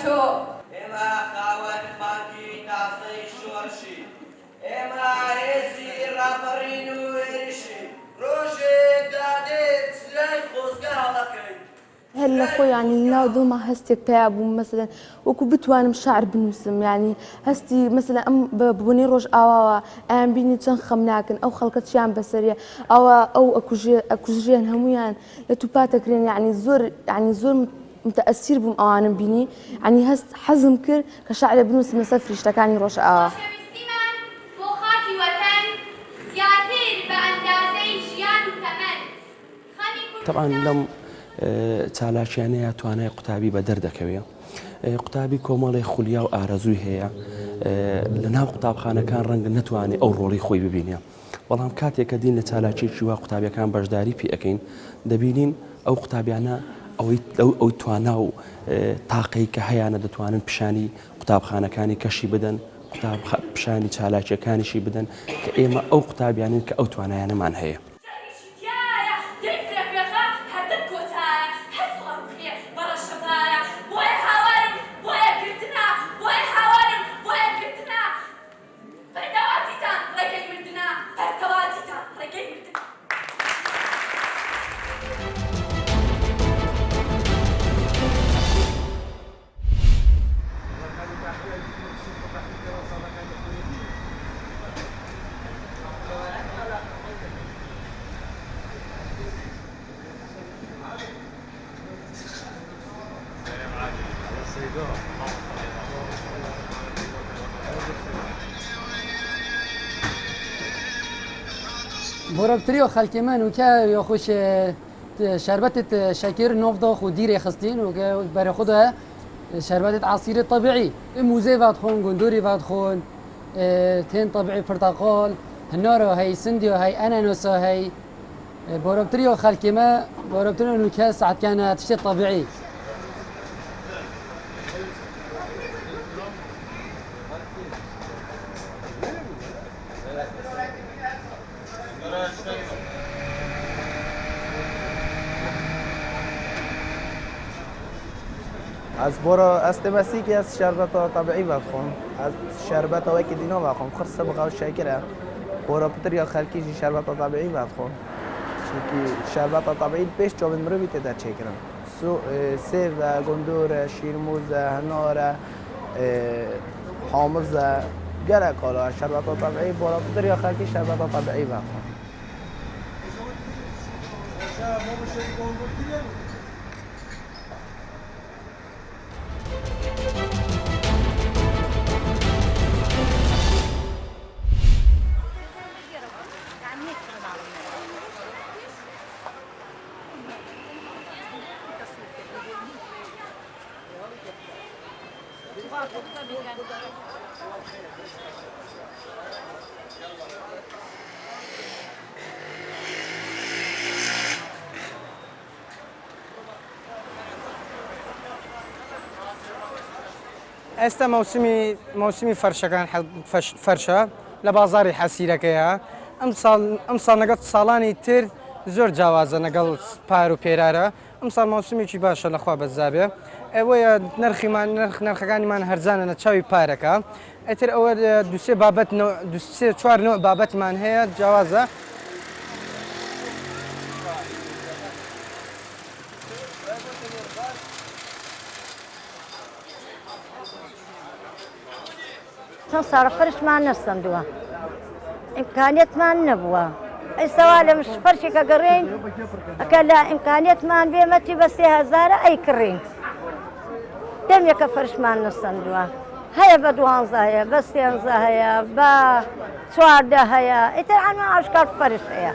تۆ ئێمە خاوەن بانکی تاسەی شۆڕشی ئێمە هێزی ڕاپەڕین و هێرشی ڕۆژێک دادێت لای خۆزگە هەڵەکەین هلا خوي يعني ناودو ما هستي باب مثلا وكو بتوانم شعر بنوسم يعني هستي مثلا ببني روج او ام بيني تنخم لكن او خلقت شام بسريه او اكوجيان هميان لتوباتكرين يعني زور متاثر بم اوان بيني يعني هست حزم كر كشعر بنوس مسافر اشتكاني روج او طبعا لم چالاکیانەیە توانای قوتابی بە دەردەکەوێ قوتابی کۆمەڵی خولیا و ئارەزووی هەیە لە ناو قوتابخانەکان ڕەنگە نەتوانێت ئەو ڕۆڵی خۆی ببینێ بەڵام کاتێککە دین لە چالاکیێکی وا قوتابیەکان بەشداری پێ ئەەکەین دەبینین ئەو قوتابیانە ئەو توانا و تاقەی کە هەیەە دەتوانن پیشانی قوتابخانەکانی کەشی بدەن پیشانی چالاکیەکانیشی بدەن کە ئێمە ئەو قوتابیانین کە ئەو توانایانەمان هەیە. بورابتريو خالكي من وكا يخش شربتة شاكير نوفدا خوديري خستين وبري خدها شربتة عصير طبيعي موزي فادخون قندوري فادخون تين طبيعي برتقال هنارو هاي سندي وهاي انانوس وهاي بورابتريو خالكي ما بورابتريو نوكا ساعات كانت شيء طبيعي از برا استماسی که از شربت طبیعی بخون از شربت هایی که دینا بخون خرصه بخور شکره برا پتر یا خلکی شربت طبیعی بخون چون شربت طبیعی پیش جواب مرو بیت در چکرم سیب گندور شیرموز هنار حامض گره کالا شربت طبیعی برا پتر یا خلکی شربت طبیعی بخون ئێستا موسمی فەرشەکان فەرشە لە بازاری حەسیرەکەیە ئەم ساڵ نەگەڵ ساڵانی تر زۆر جیاوازە لەگەڵ پار و پێرارە ئەم ساڵ موسمیکی باشە لەخوا بەزابێ ئەوەیە نرخەکانیمان هەرزانە لە چاوی پارەکە ئەتر ئەوە دوسێ بابەت چوار نوع بابەتمان هەیە جیاوازە چەند ساڵە فەرشمان نەستەندووە ئیمکانیەتمان نەبووە ئێستاوا لە فەرشێکە گەڕێین ئەکە لە ئیمکانیەتمان بێمەتی بە 3000 ئەیکڕین دەمێکە فەرشمان نەستەندووە هەیە بە 12 هەیە بە 13 هەیە بە 14 هەیە ئیتر ئەمە ئاشکار فەرش هەیە